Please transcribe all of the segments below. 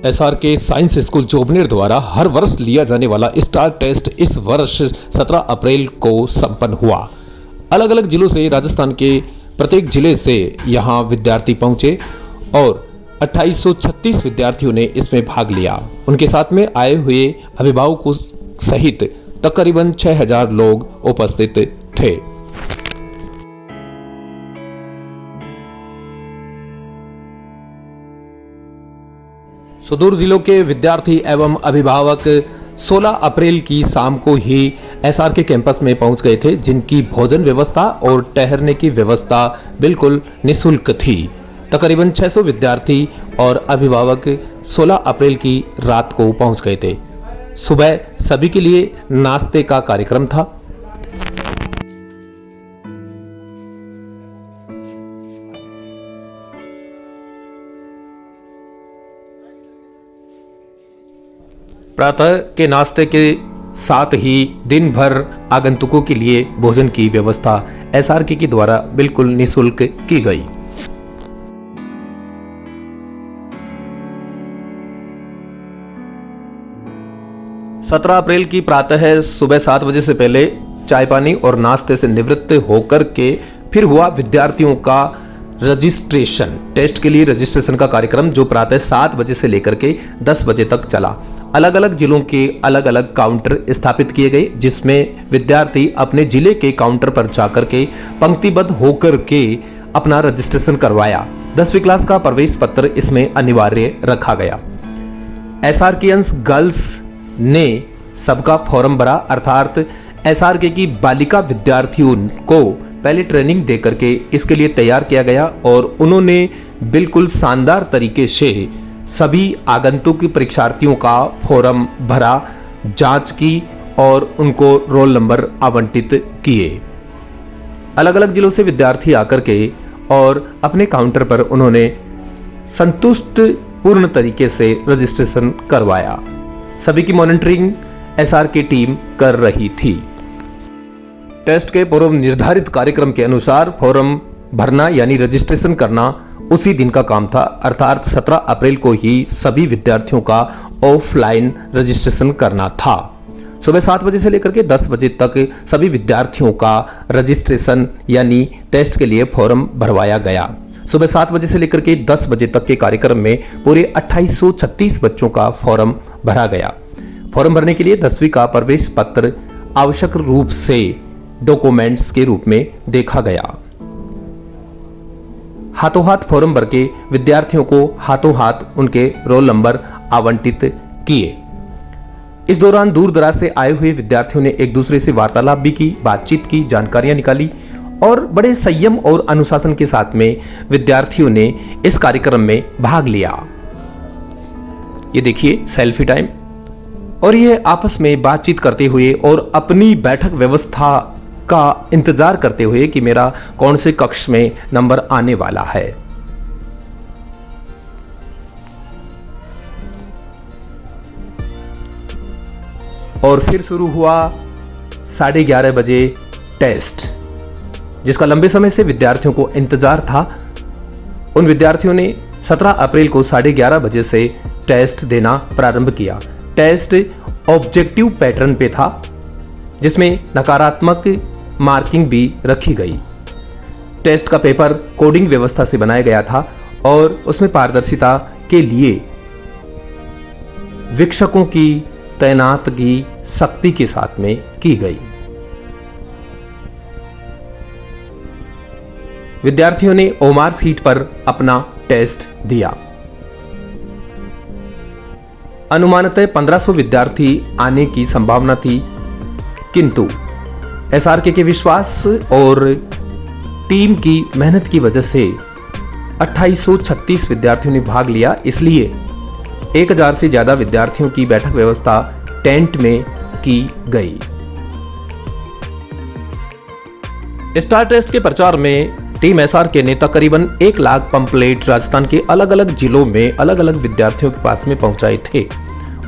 SRK science school Jobner द्वारा हर वर्ष लिया जाने वाला स्टार टेस्ट इस वर्ष 17 अप्रैल को संपन्न हुआ। अलग अलग जिलों से राजस्थान के प्रत्येक जिले से यहां विद्यार्थी पहुंचे और 2836 विद्यार्थियों ने इसमें भाग लिया। उनके साथ में आए हुए अभिभावकों सहित तकरीबन 6000 लोग उपस्थित थे। सुदूर जिलों के विद्यार्थी एवं अभिभावक 16 अप्रैल की शाम को ही एसआरके कैंपस में पहुंच गए थे, जिनकी भोजन व्यवस्था और ठहरने की व्यवस्था बिल्कुल निःशुल्क थी। तकरीबन 600 विद्यार्थी और अभिभावक 16 अप्रैल की रात को पहुंच गए थे। सुबह सभी के लिए नाश्ते का कार्यक्रम था। प्रातः के नाश्ते के साथ ही दिन भर आगंतुकों के लिए भोजन की व्यवस्था एसआरके के द्वारा बिल्कुल निःशुल्क की गई। सत्रह अप्रैल की प्रातः सुबह 7 बजे से पहले चाय पानी और नाश्ते से निवृत्त होकर के फिर हुआ विद्यार्थियों का रजिस्ट्रेशन। टेस्ट के लिए रजिस्ट्रेशन का कार्यक्रम जो प्रातः 7 बजे से लेकर के 10 बजे तक चला। अलग अलग जिलों के अलग अलग काउंटर स्थापित किए गए, जिसमें विद्यार्थी अपने जिले के काउंटर पर जाकर के पंक्तिबद्ध होकर के अपना रजिस्ट्रेशन करवाया। 10वीं क्लास का प्रवेश पत्र इसमें अनिवार्य रखा गया। एसआरकेएंस गर्ल्स ने सबका फॉर्म भरा, अर्थात एसआरके की बालिका विद्यार्थियों को पहले ट्रेनिंग दे करके इसके लिए तैयार किया गया और उन्होंने बिल्कुल शानदार तरीके से सभी आगंतुक परीक्षार्थियों का फॉर्म भरा, जांच की और उनको रोल नंबर आवंटित किए। अलग अलग जिलों से विद्यार्थी आकर के और अपने काउंटर पर उन्होंने संतुष्ट पूर्ण तरीके से रजिस्ट्रेशन करवाया। सभी की मॉनिटरिंग एसआरके टीम कर रही थी। टेस्ट के पूर्व निर्धारित कार्यक्रम के अनुसार फॉर्म भरना यानी रजिस्ट्रेशन करना उसी दिन का काम था, अर्थात 17 अप्रैल को ही सभी विद्यार्थियों का ऑफलाइन रजिस्ट्रेशन करना था। सुबह 7 बजे से लेकर के 10 बजे तक सभी विद्यार्थियों का रजिस्ट्रेशन यानी टेस्ट के लिए फॉर्म भरवाया गया। सुबह 7 बजे से लेकर के 10 बजे तक के कार्यक्रम में पूरे 2836 बच्चों का फॉर्म भरा गया। फॉर्म भरने के लिए 10वीं का प्रवेश पत्र आवश्यक रूप से डॉक्यूमेंट्स के रूप में देखा गया। हाथों हाथ फॉर्म भर के विद्यार्थियों को हाथों हाथ उनके रोल नंबर आवंटित किए। इस दौरान दूर दराज से आए हुए विद्यार्थियों ने एक दूसरे से वार्तालाप भी की, बातचीत की, जानकारियां निकाली और बड़े संयम और अनुशासन के साथ में विद्यार्थियों ने इस कार्यक्रम में भाग लिया। ये देखिए सेल्फी टाइम, और ये आपस में बातचीत करते हुए और अपनी बैठक व्यवस्था का इंतजार करते हुए कि मेरा कौन से कक्ष में नंबर आने वाला है। और फिर शुरू हुआ 11:30 बजे टेस्ट, जिसका लंबे समय से विद्यार्थियों को इंतजार था। उन विद्यार्थियों ने 17 अप्रैल को 11:30 बजे से टेस्ट देना प्रारंभ किया। टेस्ट ऑब्जेक्टिव पैटर्न पे था, जिसमें नकारात्मक मार्किंग भी रखी गई। टेस्ट का पेपर कोडिंग व्यवस्था से बनाया गया था और उसमें पारदर्शिता के लिए वीक्षकों की तैनातगी सख्ती के साथ में की गई। विद्यार्थियों ने ओमार सीट पर अपना टेस्ट दिया। अनुमानतः 1500 विद्यार्थी आने की संभावना थी, किंतु एसआरके के विश्वास और टीम की मेहनत की वजह से 2836 विद्यार्थियों ने भाग लिया। इसलिए 1000 से ज्यादा विद्यार्थियों की बैठक व्यवस्था टेंट में की गई। स्टार टेस्ट के प्रचार में टीम एसआरके ने तकरीबन 1 लाख पंपलेट राजस्थान के अलग अलग जिलों में अलग अलग विद्यार्थियों के पास में पहुंचाए थे।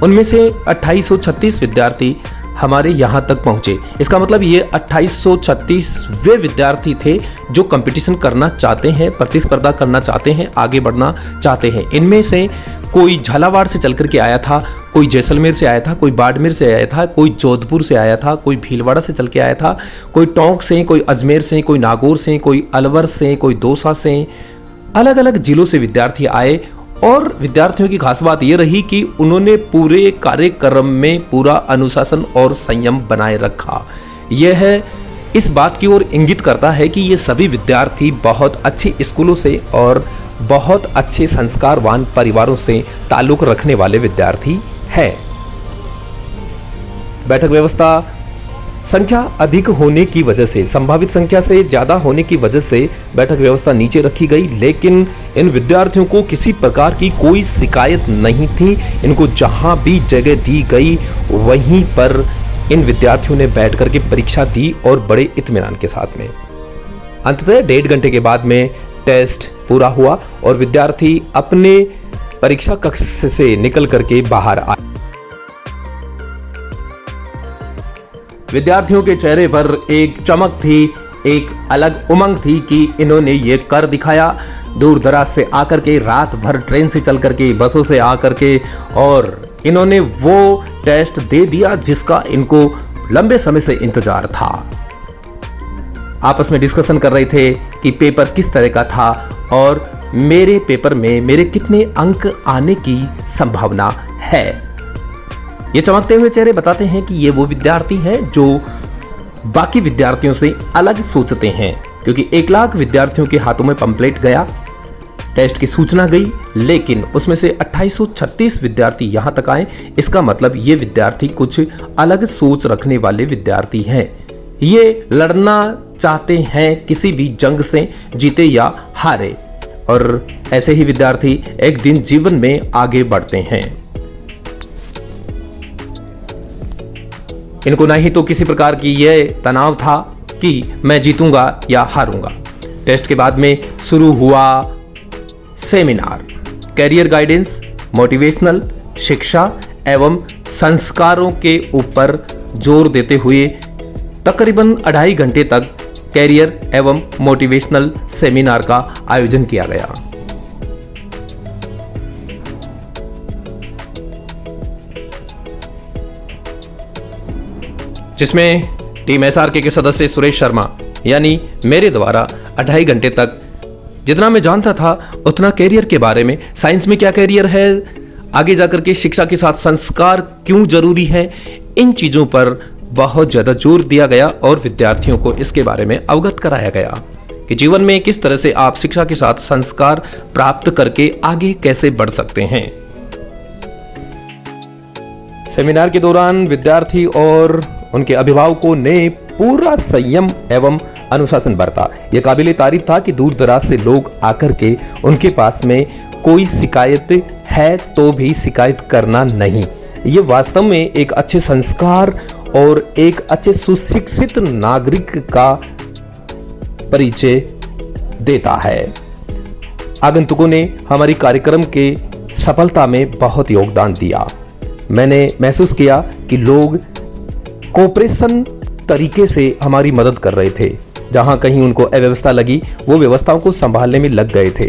उनमें से 2836 विद्यार्थी हमारे यहाँ तक पहुंचे। इसका मतलब ये 2836 वे विद्यार्थी थे जो कंपटीशन करना चाहते हैं, प्रतिस्पर्धा करना चाहते हैं, आगे बढ़ना चाहते हैं। इनमें से कोई झालावाड़ से चल करके आया था, कोई जैसलमेर से आया था, कोई बाड़मेर से आया था, कोई जोधपुर से आया था, कोई भीलवाड़ा से चल के आया था, कोई टोंक से, कोई अजमेर से, कोई नागौर से, कोई अलवर से, कोई दौसा से, अलग अलग जिलों से विद्यार्थी आए। और विद्यार्थियों की खास बात यह रही कि उन्होंने पूरे कार्यक्रम में पूरा अनुशासन और संयम बनाए रखा। यह इस बात की ओर इंगित करता है कि ये सभी विद्यार्थी बहुत अच्छे स्कूलों से और बहुत अच्छे संस्कारवान परिवारों से ताल्लुक रखने वाले विद्यार्थी हैं। बैठक व्यवस्था संख्या अधिक होने की वजह से, संभावित संख्या से ज्यादा होने की वजह से बैठक व्यवस्था नीचे रखी गई, लेकिन इन विद्यार्थियों को किसी प्रकार की कोई शिकायत नहीं थी। इनको जहां भी जगह दी गई वहीं पर इन विद्यार्थियों ने बैठ करके परीक्षा दी और बड़े इत्मीनान के साथ में। अंततः 1.5 घंटे के बाद में टेस्ट पूरा हुआ और विद्यार्थी अपने परीक्षा कक्ष से निकल करके बाहर आए। विद्यार्थियों के चेहरे पर एक चमक थी, एक अलग उमंग थी कि इन्होंने ये कर दिखाया। दूर दराज से आकर के, रात भर ट्रेन से चल करके, बसों से आकर के, और इन्होंने वो टेस्ट दे दिया जिसका इनको लंबे समय से इंतजार था। आपस में डिस्कशन कर रहे थे कि पेपर किस तरह का था और मेरे पेपर में मेरे कितने अंक आने की संभावना है। ये चमकते हुए चेहरे बताते हैं कि ये वो विद्यार्थी हैं जो बाकी विद्यार्थियों से अलग सोचते हैं, क्योंकि 1 लाख विद्यार्थियों के हाथों में पंपलेट गया, टेस्ट की सूचना गई, लेकिन उसमें से 2836 विद्यार्थी यहां तक आए। इसका मतलब ये विद्यार्थी कुछ अलग सोच रखने वाले विद्यार्थी हैं। ये लड़ना चाहते हैं किसी भी जंग से, जीते या हारे, और ऐसे ही विद्यार्थी एक दिन जीवन में आगे बढ़ते हैं। इनको नहीं तो किसी प्रकार की यह तनाव था कि मैं जीतूंगा या हारूंगा। टेस्ट के बाद में शुरू हुआ सेमिनार, कैरियर गाइडेंस, मोटिवेशनल शिक्षा एवं संस्कारों के ऊपर जोर देते हुए तकरीबन 2.5 घंटे तक कैरियर एवं मोटिवेशनल सेमिनार का आयोजन किया गया। जिसमें टीम एसआरके के सदस्य सुरेश शर्मा यानी मेरे द्वारा 2.5 घंटे तक जितना मैं जानता था उतना कैरियर के बारे में, साइंस में क्या कैरियर है, आगे जाकर के शिक्षा के साथ संस्कार क्यों जरूरी है, इन चीजों पर बहुत ज्यादा जोर दिया गया और विद्यार्थियों को इसके बारे में अवगत कराया गया कि जीवन में किस तरह से आप शिक्षा के साथ संस्कार प्राप्त करके आगे कैसे बढ़ सकते हैं। सेमिनार के दौरान विद्यार्थी और उनके अभिभावकों ने पूरा संयम एवं अनुशासन बरता। यह काबिले तारीफ था कि दूर दराज से लोग आकर के उनके पास में कोई शिकायत है तो भी शिकायत करना नहीं। ये वास्तव में एक अच्छे संस्कार और एक अच्छे सुशिक्षित नागरिक का परिचय देता है। आगंतुकों ने हमारी कार्यक्रम के सफलता में बहुत योगदान दिया। मैंने महसूस किया कि लोग कोऑपरेशन तरीके से हमारी मदद कर रहे थे। जहां कहीं उनको अव्यवस्था लगी वो व्यवस्थाओं को संभालने में लग गए थे।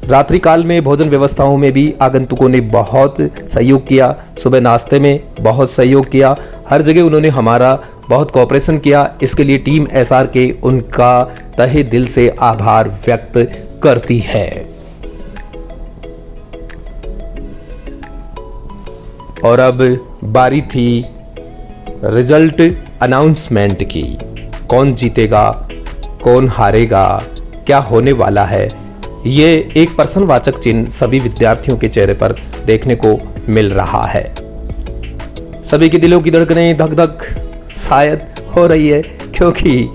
रात्रि काल में भोजन व्यवस्थाओं में भी आगंतुकों ने बहुत सहयोग किया, सुबह नाश्ते में बहुत सहयोग किया, हर जगह उन्होंने हमारा बहुत कोऑपरेशन किया। इसके लिए टीम एसआरके उनका तहे दिल से आभार व्यक्त करती है। और अब बारी थी रिजल्ट अनाउंसमेंट की। कौन जीतेगा, कौन हारेगा, क्या होने वाला है, ये एक प्रश्नवाचक चिन्ह सभी विद्यार्थियों के चेहरे पर देखने को मिल रहा है। सभी के दिलों की धड़कनें धक धक शायद हो रही है, क्योंकि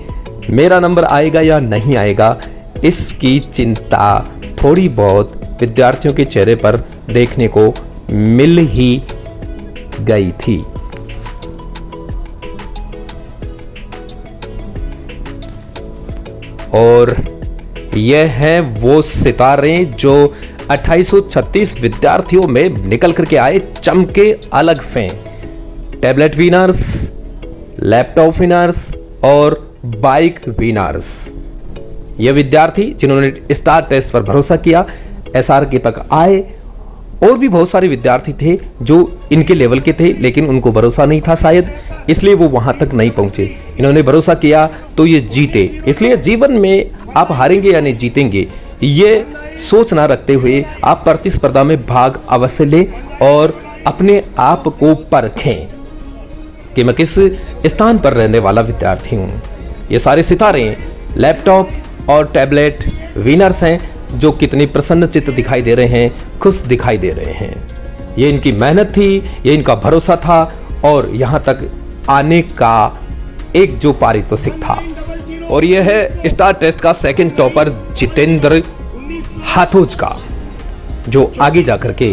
मेरा नंबर आएगा या नहीं आएगा इसकी चिंता थोड़ी बहुत विद्यार्थियों के चेहरे पर देखने को मिल ही गई थी। और यह है वो सितारे जो 2836 विद्यार्थियों में निकल करके आए, चमके अलग से। टैबलेट विनर्स, लैपटॉप विनर्स और बाइक विनर्स। ये विद्यार्थी जिन्होंने स्टार टेस्ट पर भरोसा किया, एसआरके तक आए और भी बहुत सारे विद्यार्थी थे जो इनके लेवल के थे, लेकिन उनको भरोसा नहीं था शायद, इसलिए वो वहां तक नहीं पहुंचे। इन्होंने भरोसा किया तो ये जीते। इसलिए जीवन में आप हारेंगे या नहीं जीतेंगे, ये सोच ना रखते हुए आप प्रतिस्पर्धा में भाग अवश्य लें और अपने आप को परखें कि मैं किस स्थान पर रहने वाला विद्यार्थी हूं। ये सारे सितारे लैपटॉप और टैबलेट विनर्स हैं जो कितनी प्रसन्नचित्त दिखाई दे रहे हैं, खुश दिखाई दे रहे हैं। ये इनकी मेहनत थी, ये इनका भरोसा था और यहां तक आने का एक जो पारितोषिक था। और यह है स्टार टेस्ट का सेकंड टॉपर जितेंद्र हाथोज का, जो आगे जाकर के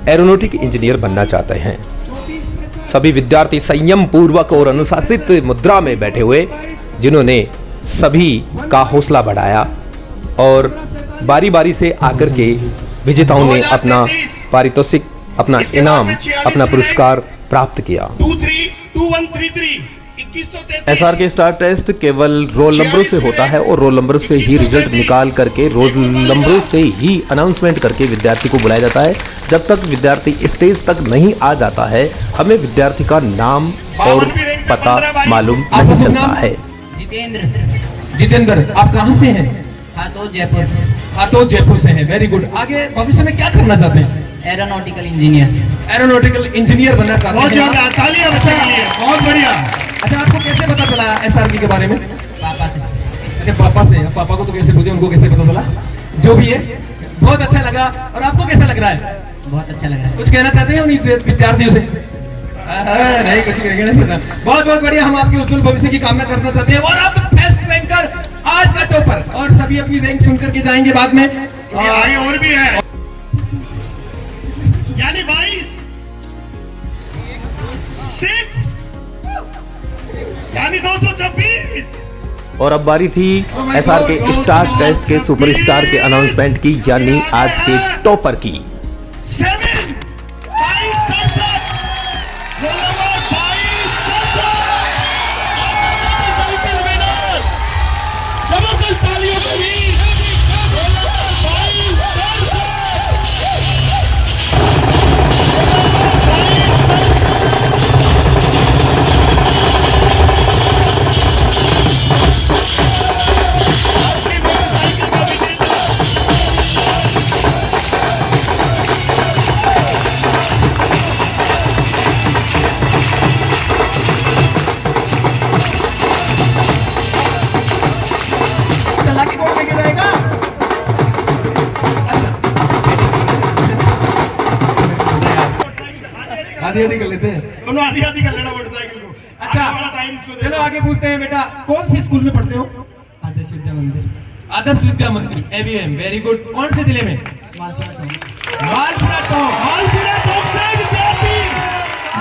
एरोनॉटिक इंजीनियर बनना चाहते हैं। सभी विद्यार्थी संयम पूर्वक और अनुशासित मुद्रा में बैठे हुए, जिन्होंने सभी का हौसला बढ़ाया और बारी बारी से आकर के विजेताओं ने अपना पारितोषिक, अपना इनाम, अपना पुरस्कार प्राप्त किया। एसआर के स्टार टेस्ट केवल रोल नंबरों से होता है और रोल नंबर से ही रिजल्ट निकाल करके, रोल नंबरों से ही अनाउंसमेंट करके विद्यार्थी को बुलाया जाता है। जब तक विद्यार्थी स्टेज तक नहीं आ जाता है, हमें विद्यार्थी का नाम और पता मालूम नहीं चलता है। जितेंद्र, आप कहाँ से हैं? हाथोज जयपुर। हाथोज जयपुर से हैं, वेरी गुड। आगे भविष्य में क्या करना चाहते हैं? Aeronautical engineer. एरोनॉटिकल इंजीनियर बनना चाहते हैं। बहुत जोरदार तालियां बच्चे के लिए, बहुत बढ़िया। अच्छा, आपको कैसे पता चला एसआरबी के बारे में? पापा से। अच्छा, पापा से। पापा को तो कैसे पूछे, उनको कैसे पता चला? जो भी है, बहुत अच्छा लगा। और आपको कैसा लग रहा है? बहुत अच्छा लग रहा है। कुछ कहना चाहते हैं उन्हीं विद्यार्थियों से? नहीं, कुछ कहना चाहता। बहुत बहुत बढ़िया, हम आपके उज्जवल भविष्य की कामना करना चाहते हैं। और आप फर्स्ट रैंकर, आज का टॉपर, और सभी अपनी रैंक सुन करके जाएंगे बाद में। आगे और भी है, यानी 22 6 यानी 226। और अब बारी थी एसआर के स्टार टेस्ट के सुपरस्टार के अनाउंसमेंट की, यानी आज के टॉपर की। 7 22 67 जबरदस्त तालियों के लिए आधी कर लेते हैं, दोनों आधी आधी कर लेना मोटरसाइकिल को। अच्छा, चलो आगे पूछते हैं। बेटा, कौन सी स्कूल में पढ़ते हो? आदर्श विद्या मंदिर। आदर्श विद्या मंदिर, एवीएम, वेरी गुड। कौन से जिले में? मालपुरा टॉप। मालपुरा टॉप से विद्यार्थी,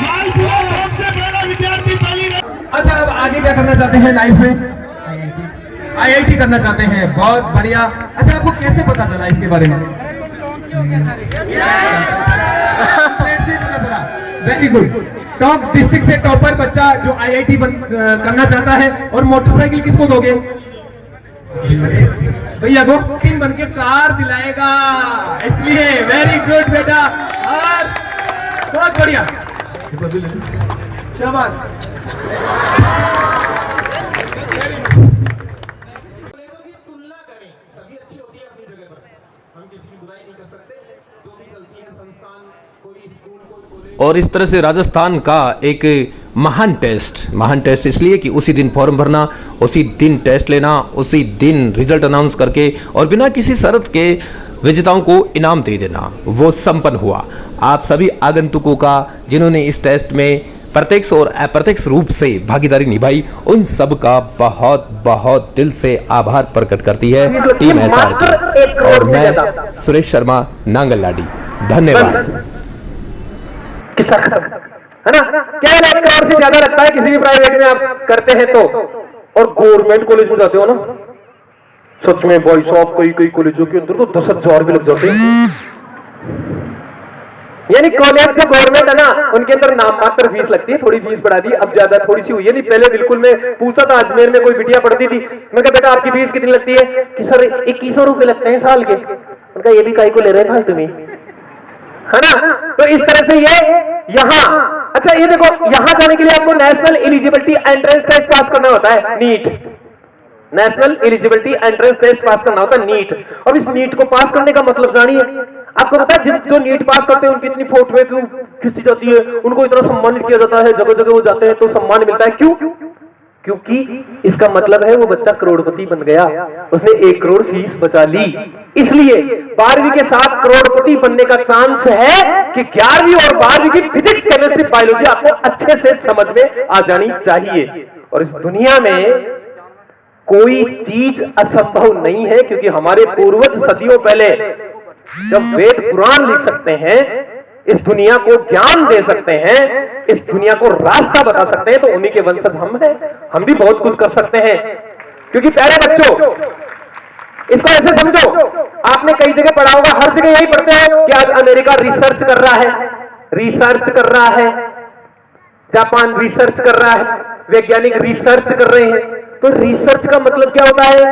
मालपुरा टॉप से पहला विद्यार्थी पहली। अच्छा, अब आगे क्या करना चाहते हैं लाइफ में? आईआईटी करना चाहते हैं, बहुत बढ़िया। अच्छा, आपको कैसे पता चला इसके बारे में? Very good. टॉप डिस्ट्रिक्ट से टॉपर बच्चा जो आईआईटी करना चाहता है। और मोटरसाइकिल किसको दोगे? भैया को। टीम बन के कार दिलाएगा, इसलिए वेरी गुड बेटा, और बहुत बढ़िया, शाबाश। और इस तरह से राजस्थान का एक महान टेस्ट इसलिए कि उसी दिन फॉर्म भरना, उसी दिन टेस्ट लेना, उसी दिन रिजल्ट अनाउंस करके और बिना किसी शर्त के विजेताओं को इनाम दे देना, वो संपन्न हुआ। आप सभी आगंतुकों का, जिन्होंने इस टेस्ट में प्रत्यक्ष और अप्रत्यक्ष रूप से भागीदारी निभाई, उन सब का बहुत बहुत दिल से आभार प्रकट करती है टीम एसआर की। और मैं सुरेश शर्मा, नांगल लाडी, धन्यवाद। है ना? क्या 1 करोड़ से ज्यादा लगता है किसी भी प्राइवेट में आप करते हैं तो? और गवर्नमेंट कॉलेज में जाते हो ना, सच में भाई साहब, कई कॉलेजों के अंदर तो 10,000 भी लग जाते हैं। यानी कॉलेज जो गवर्नमेंट है ना, उनके अंदर नाम मात्र फीस लगती है, थोड़ी फीस बढ़ा दी, अब ज्यादा थोड़ी सी हुई है। नहीं, पहले बिल्कुल मैं पूछा था, अजमेर में कोई बिटिया पढ़ती थी, मैं कहा बेटा आपकी फीस कितनी लगती है? कि सर 2100 रुपए लगते हैं साल के। उनका ये भी काहे को ले रहे हैं फालतू में? है ना। तो इस तरह से ये यहां, अच्छा ये देखो, यहां जाने के लिए आपको national eligibility entrance test pass करना होता है, NEET, national eligibility entrance test pass करना होता है, नीट। अब इस नीट को पास करने का मतलब जानिए, आपको पता है जो नीट पास करते हैं उनकी इतनी फोटोएं क्यों खींची जाती है, उनको इतना सम्मानित किया जाता है, जगह जगह वो जाते हैं तो सम्मान मिलता है, क्यों? क्योंकि इसका मतलब है वो बच्चा करोड़पति बन गया, उसने 1 करोड़ फीस बचा ली। इसलिए 12वीं के साथ करोड़पति बनने का चांस है कि 11वीं और 12वीं की फिजिक्स, केमिस्ट्री, बायोलॉजी आपको अच्छे से समझ में आ जानी चाहिए। और इस दुनिया में कोई चीज असंभव नहीं है, क्योंकि हमारे पूर्वज सदियों पहले जब वेद पुराण लिख सकते हैं, इस दुनिया को ज्ञान दे सकते हैं, इस दुनिया को रास्ता बता सकते हैं, तो उन्हीं के वंशज हम हैं। हम भी बहुत कुछ कर सकते हैं। क्योंकि प्यारे बच्चों, इसको ऐसे समझो, आपने कई जगह पढ़ा होगा, हर जगह यही पढ़ते हो कि आज अमेरिका रिसर्च कर रहा है, रिसर्च कर रहा है, जापान रिसर्च कर रहा है, वैज्ञानिक रिसर्च कर रहे हैं। तो रिसर्च का मतलब क्या होता है?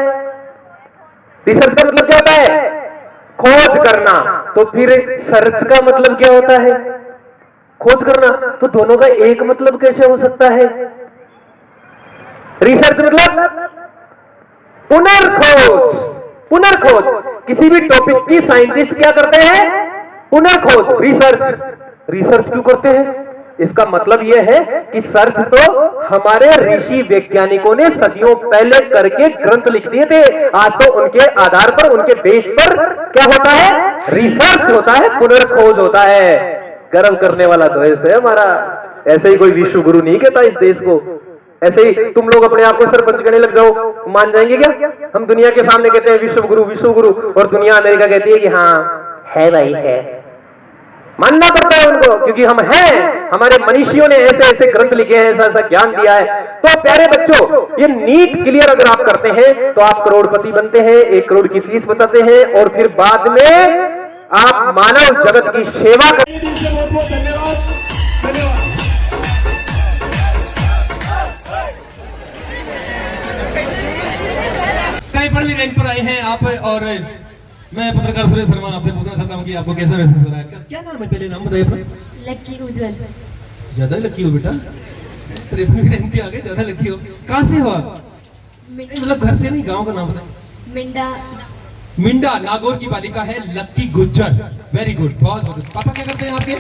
रिसर्च का मतलब क्या होता है? खोज करना। तो फिर सर्च का मतलब क्या होता है? खोज करना। तो दोनों का एक मतलब कैसे हो सकता है? रिसर्च मतलब पुनर्खोज, पुनर्खोज। किसी भी टॉपिक की साइंटिस्ट क्या करते हैं? पुनर्खोज, रिसर्च। रिसर्च क्यों करते हैं? इसका मतलब यह है कि सर्च तो हमारे ऋषि वैज्ञानिकों ने सदियों पहले करके ग्रंथ लिख दिए थे। आज तो उनके आधार पर, उनके बेस पर क्या होता है? रिसर्च होता है, पुनर्खोज होता है। गर्व करने वाला तो ऐसे है हमारा, ऐसे ही कोई विश्व गुरु नहीं कहता इस देश को। ऐसे ही तुम लोग अपने आप को सरपंच कहने लग जाओ, मान जाएंगे क्या? हम दुनिया के सामने कहते हैं विश्व गुरु, विश्व गुरु, और दुनिया अमेरिका कहती है कि हाँ है भाई है। मानना पड़ता है उनको, क्योंकि हम हैं, हमारे मनीषियों ने ऐसे ऐसे ग्रंथ लिखे हैं, ऐसा ऐसा ज्ञान दिया है। तो प्यारे बच्चों, ये नीट क्लियर अगर आप करते हैं तो आप करोड़पति बनते हैं, 1 करोड़ की फीस बताते हैं, और फिर बाद में आप मानव जगत की सेवा कर। बहुत बहुत धन्यवाद, धन्यवाद। कहीं पर भी रैंक पर आए हैं आप, और मैं पत्रकार सुरेश शर्मा आपसे पूछना चाहता हूँ कि आपको कैसा महसूस हो रहा है? क्या नाम है? पहले नाम बताइए अपना। लकी उज्जवल। ज्यादा लकी हो बेटा, 53 रैंक के आगे ज्यादा लकी हो। कहाँ से हो आप? मतलब घर से नहीं, गांव का नाम बताइए। मिंडा। मिंडा, नागौर की बालिका है लक्की गुज्जर। वेरी गुड, बहुत बहुत। पापा क्या करते हैं आपके?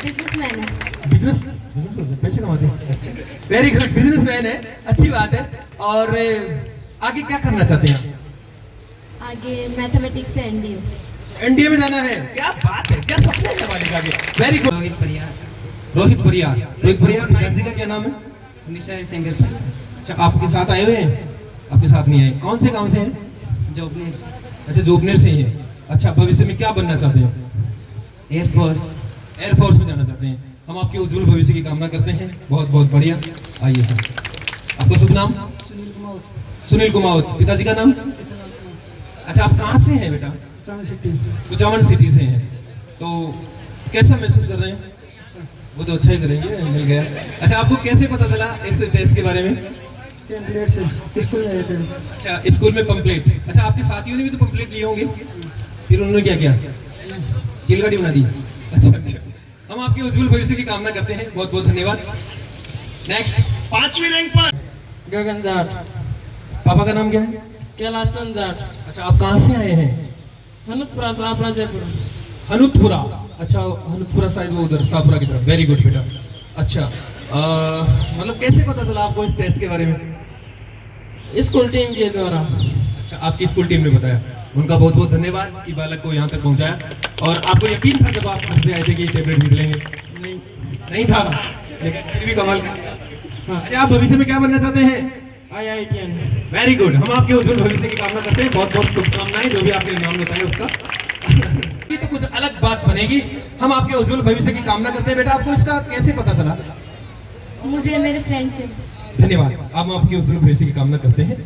बिजनेसमैन है। बिजनेस, बिजनेस पैसे कमाते हैं। अच्छा, वेरी गुड, बिजनेसमैन है, अच्छी बात है। और आगे क्या करना चाहते हैं? आगे मैथमेटिक्स से एनडीए। एनडीए में जाना है, क्या बात है, क्या सपने है बालिका के। Very good. रोहित परियार। रोहित परियार, रोहित परियार। पिताजी का क्या नाम है? Mister singer. अच्छा, आपके साथ आए हुए हैं? आपके साथ नहीं आए? कौन से गांव से हैं? जोबनेर। अच्छा, जोबनेर से ही है। अच्छा, भविष्य में क्या बनना चाहते हैं? एयरफोर्स। एयरफोर्स में जाना चाहते हैं। हम आपके उज्जवल भविष्य की कामना करते हैं। बहुत बहुत बढ़िया। आइए सर, आपका शुभ नाम? सुनील कुमावत। पिताजी का नाम? अच्छा, आप कहाँ से हैं बेटा? कुचामन सिटी से हैं। तो कैसा महसूस कर रहे हैं? वो तो अच्छा ही करेंगे, मिल गया। अच्छा, आपको कैसे पता चला इस टेस्ट के बारे में? से स्कूल में थे। अच्छा, स्कूल में पंपलेट। अच्छा, आपके साथियों ने भी तो पंपलेट लिए होंगे, फिर उन्होंने क्या किया? चिलगाड़ी बना दी। अच्छा अच्छा, हम आपके उज्जवल भविष्य की कामना करते हैं। बहुत बहुत धन्यवाद। नेक्स्ट, 5वीं रैंक पर गगन जाट। पापा का नाम क्या है? कैलाश चंद जाट। अच्छा, आप कहाँ से आए हैं? हनुतपुरा सापरा जयपुर। हनुतपुरा। अच्छा, हनुतपुरा शायद वो उधर शाहपुरा की तरफ। वेरी गुड बेटा। अच्छा, मतलब कैसे पता चला आपको इस टेस्ट के बारे में? स्कूल टीम के द्वारा। अच्छा, आपकी स्कूल टीम ने बताया। उनका बहुत बहुत धन्यवाद कि बालक को यहाँ तक पहुँचाया। और आपको यकीन था जब आप घर से आए थे कि टेबलेट निकलेंगे? नहीं था, लेकिन फिर भी कमाल कर। अच्छा, आप भविष्य में क्या बनना चाहते हैं? IITN। Very good. हम आपके उज्जवल भविष्य की कामना करते हैं। बहुत बहुत शुभकामनाएं, जो भी आपने नाम बताया उसका। ये तो कुछ अलग बात बनेगी। हम आपके उज्जवल भविष्य की कामना करते हैं। बेटा, आपको इसका कैसे पता चला? मुझे मेरे फ्रेंड से। धन्यवाद। आप आपके उज्जवल भविष्य की कामना करते हैं।